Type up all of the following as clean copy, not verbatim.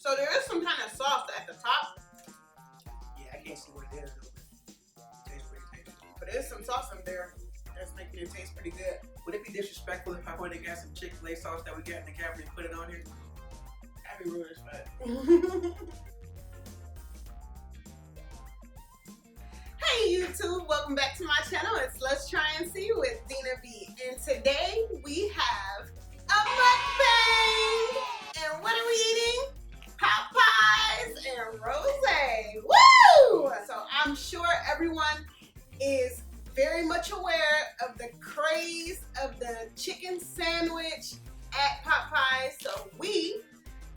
So there is some kind of sauce at the top. Yeah, I can't see what it is though. It tastes pretty tasty. But there's some sauce in there that's making it taste pretty good. Would it be disrespectful if I would have got some Chick-fil-A sauce that we got in the cabinet and put it on here? That'd be rude as fuck. Hey YouTube, welcome back to my channel. It's Let's Try and See with Dina B. And today we have a mukbang. And what are we eating? Popeyes and rosé. Woo! So I'm sure everyone is very much aware of the craze of the chicken sandwich at Popeyes. So we,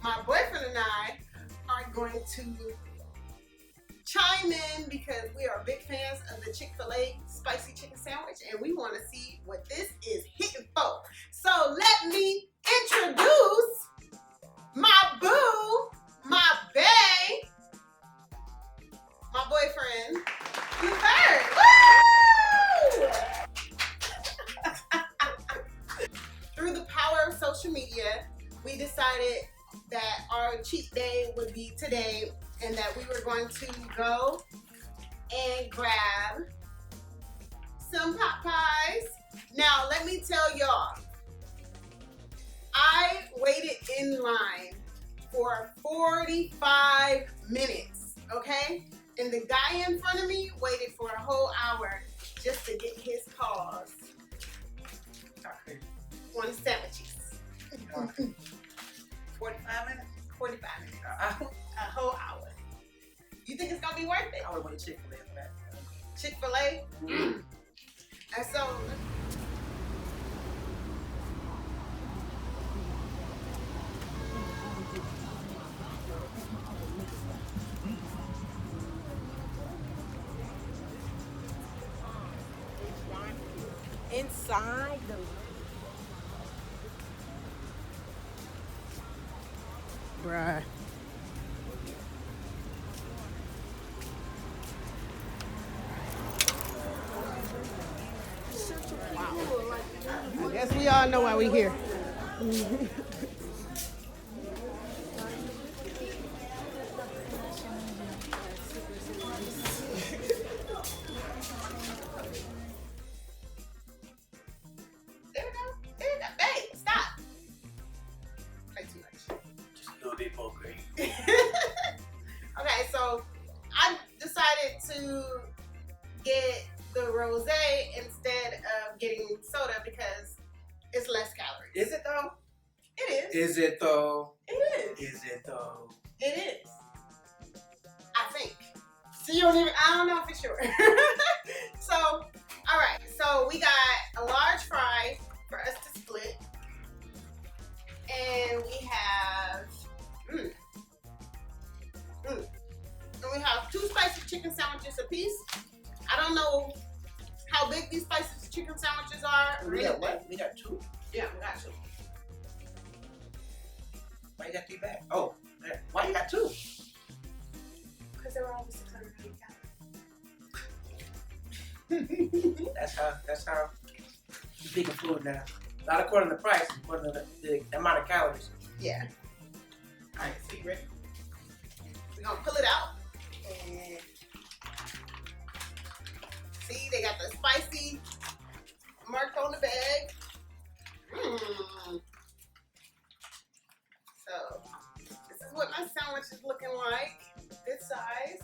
my boyfriend and I, are going to chime in because we are big fans of the Chick-fil-A spicy chicken sandwich and we want to see what this is hitting for. So let me introduce my boo, my bae, my boyfriend, you heard. Woo! Through the power of social media, we decided that our cheat day would be today and that we were going to go and grab some Popeyes. Now, let me tell y'all, I waited in line for 45 minutes, okay? And the guy in front of me waited for a whole hour just to get his paws on the sandwiches. 45 minutes? 45 minutes. A whole hour. You think it's gonna be worth it? I would have went to Chick-fil-A for that. Chick-fil-A? Mm. And so, inside the bruh. I guess we all know why we're here. There we go. Hey, stop. Play too much. Just a little bit more great. Okay, so I decided to get the rosé instead of getting soda because it's less calories. Is it though? It is. Is it though? It is. Is it though? It is. I think. So you don't even, I don't know for sure. So, all right. So we got a large fry for us to split. And we have, and we have 2 spicy chicken sandwiches a piece. I don't know how big these spicy chicken sandwiches are. We got what? We got 2? Yeah, we got 2. Why you got 3 back? Oh, why you got 2? Because they were over 600 calories. That's how you pick a food now. Not according to the price, according to the amount of calories. Yeah. All right, so you ready? We're gonna pull it out and see they got the spicy mark on the bag. So this is what my sandwich is looking like. This size.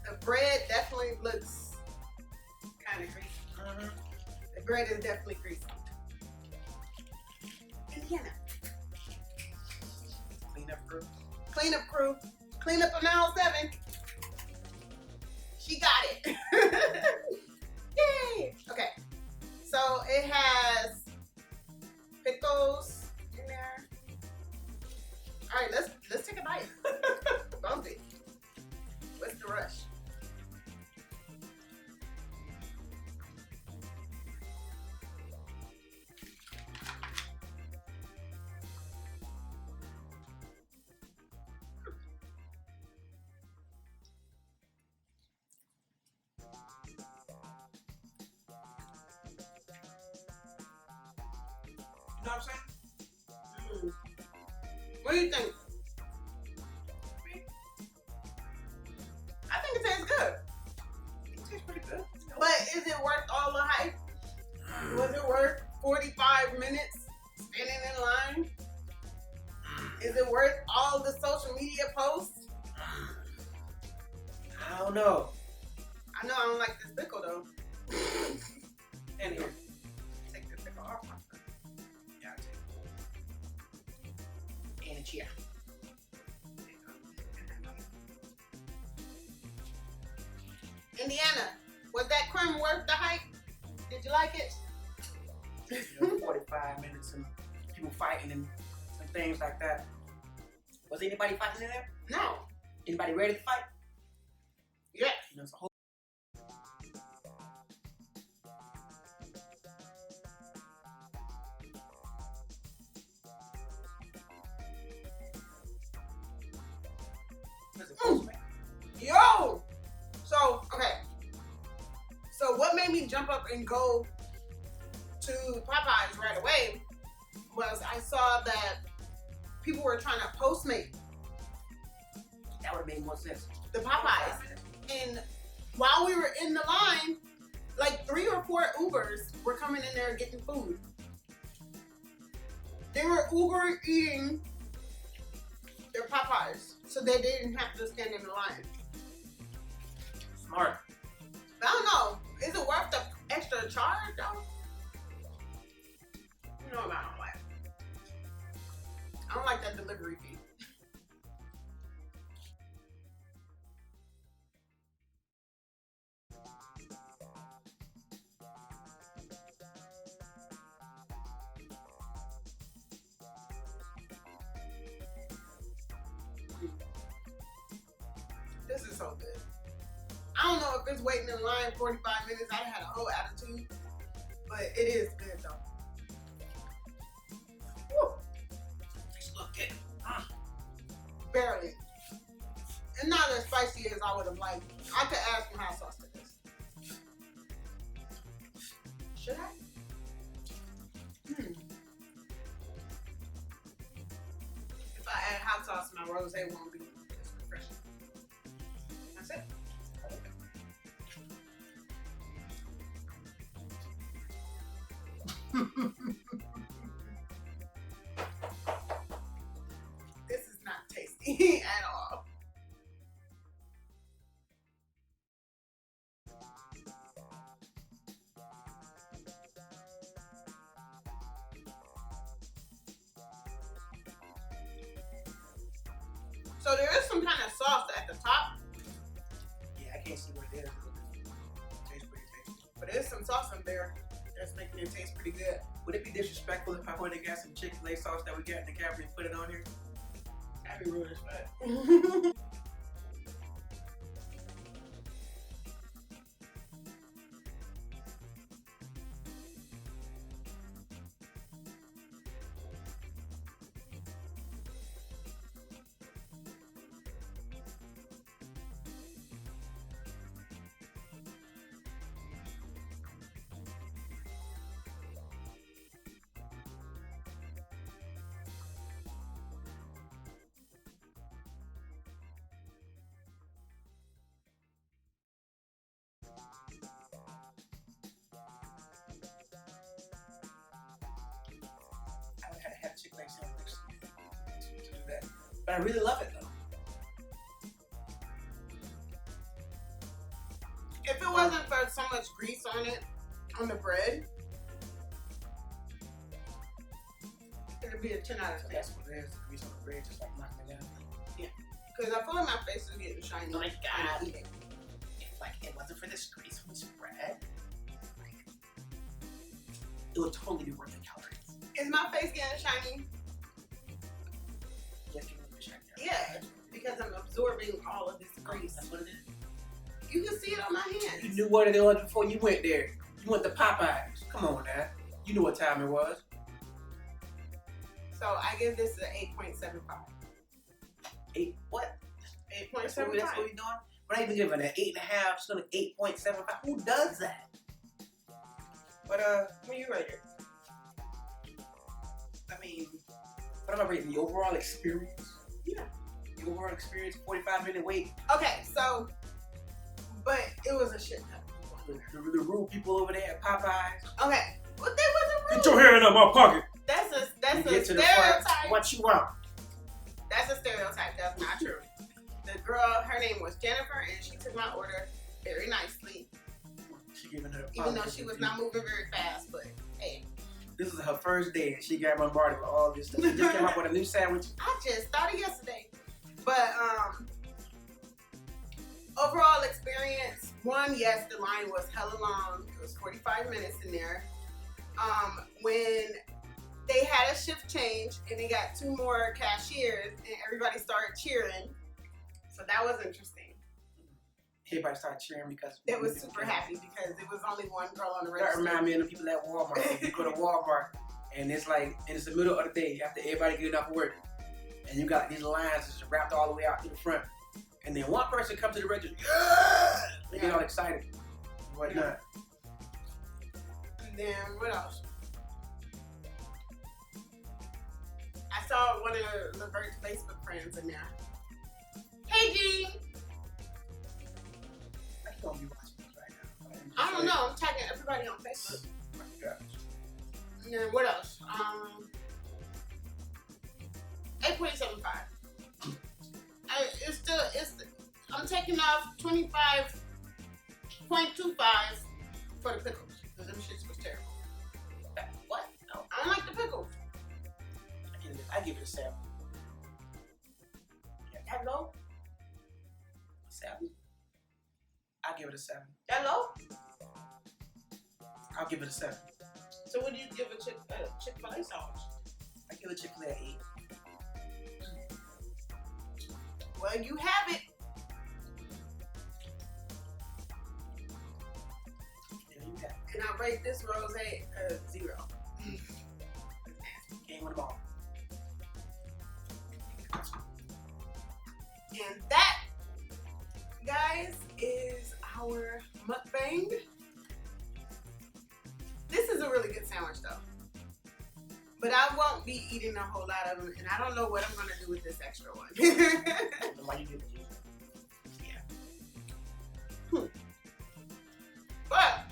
The bread definitely looks kind of greasy. The bread is definitely greasy. Indiana. Clean up crew. Clean up crew. Clean up on aisle 7. She got it. Yay! Okay. So it has pickles in there. All right, let's take a bite. Bump it. What's the rush? what I'm saying? What do you think? I think it tastes good. It tastes pretty good. But is it worth all the hype? Was it worth 45 minutes standing in line? Is it worth all the social media posts? I don't know. I know I don't like this pickle though. And here. Take this pickle off my friend. Yeah, I'll take it. And a chia. Indiana, was that crumb worth the hype? Did you like it? 45 minutes and people fighting and things like that. Was anybody fighting in there? No. Anybody ready to fight? Yeah. You know, it's a whole Yo! So, okay. So what made me jump up and go to Popeyes right away was I saw that people were trying to Postmate That would have made more sense. the Popeyes. And while we were in the line, like 3 or 4 Ubers were coming in there getting food. They were Uber eating their Popeyes, so they didn't have to stand in the line. Smart. I don't know. Is it worth the extra charge though? You know what I don't like. I don't like that delivery fee. This is so good. I don't know if it's waiting in line 45 minutes. I had a whole attitude, but it is good though. Woo. Just look good. Barely. It's not as spicy as I would have liked. I could add some hot sauce to this. Should I? If I add hot sauce, my rosé won't be as refreshing. That's it. This is not tasty at all. So there is some kind of sauce at the top, Yeah, I can't see what it is. It tastes pretty tasty. but there's some sauce in there that's making it taste pretty good. Would it be disrespectful if I went and got some Chick-fil-A sauce that we got in the cabinet and put it on here? That'd be rude as fuck. I would have had a Chick-fil-A sandwich to do that. But I really love it though. If it wasn't for so much grease on it, on the bread, it'd be a 10 out of So 10. that's what it is. The grease on the bread, just like knocking it down. Because I feel like my face is getting shiny. Oh my God. Eating. If like it wasn't for this grease on this bread, like, it would totally be worth the calories. Is my face getting shiny? Yes, give me a shot. Yeah, because I'm absorbing all of this grease. That's what it is. You can see it on my You hands. knew what it was before you went there. You went to Popeyes. Come on now. You knew what time it was. So I give this an 8.75. 8 what? 8.75. That's what we're doing? We're not even giving it an 8.5, it's gonna 8.75. Who does that? But when you rate it? mean, what am I rating? The overall experience? Yeah. The overall experience, 45-minute wait. Okay, so, but it was a shit ton. The rude people over there at Popeyes. Okay, well, they wasn't rude. Get your hand out of my pocket. That's a You get to the front, stereotype. what you want? That's a stereotype. That's not true. The girl, her name was Jennifer, and she took my order very nicely. She giving her Even though she was not moving very fast, but hey. This is her first day, and she got bombarded with all this stuff. She just came up with a new sandwich. I just thought it yesterday. But overall experience, one, yes, the line was hella long. It was 45 minutes in there. When they had a shift change and they got 2 more cashiers and everybody started cheering. So that was interesting. Everybody started cheering because It was super happy because there was only one girl on the That register. remind me of the people at Walmart. You go to Walmart and it's like, and it's the middle of the day after everybody getting off work, and you got these lines just wrapped all the way out to the front, and then one person comes to the register, they get all excited and whatnot. And then what else? I saw one of Levert's Facebook friends in there. Hey G! I don't be watching this right now. I don't know, I'm tagging everybody on Facebook. Oh my gosh. And then what else? 8.75. I'm taking off 25.25 for the pickles. Because them shits was terrible. What? No. I don't like the pickles. I give it a 7. That low? 7? I'll give it a 7. That low? I'll give it a 7. So what do you give a Chick-fil-A sandwich? I give it Chick-fil-A an 8. Well, you have it. Yeah, you got it. And I rate this rose a 0. Game with them all. And that, guys, is our mukbang. This is a really good sandwich, though. But I won't be eating a whole lot of them, and I don't know what I'm going to do with this extra one. Why you give it to you? Yeah. But,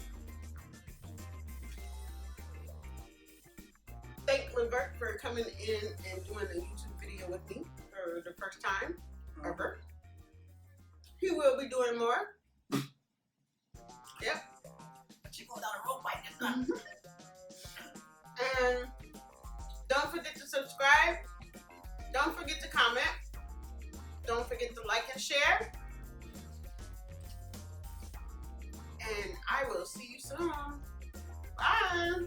thank Levert for coming in and doing a YouTube video with me for the first time ever. He will be doing more. Yep. But you go down a rope like this now. And don't forget to subscribe. Don't forget to comment. Don't forget to like and share. And I will see you soon. Bye.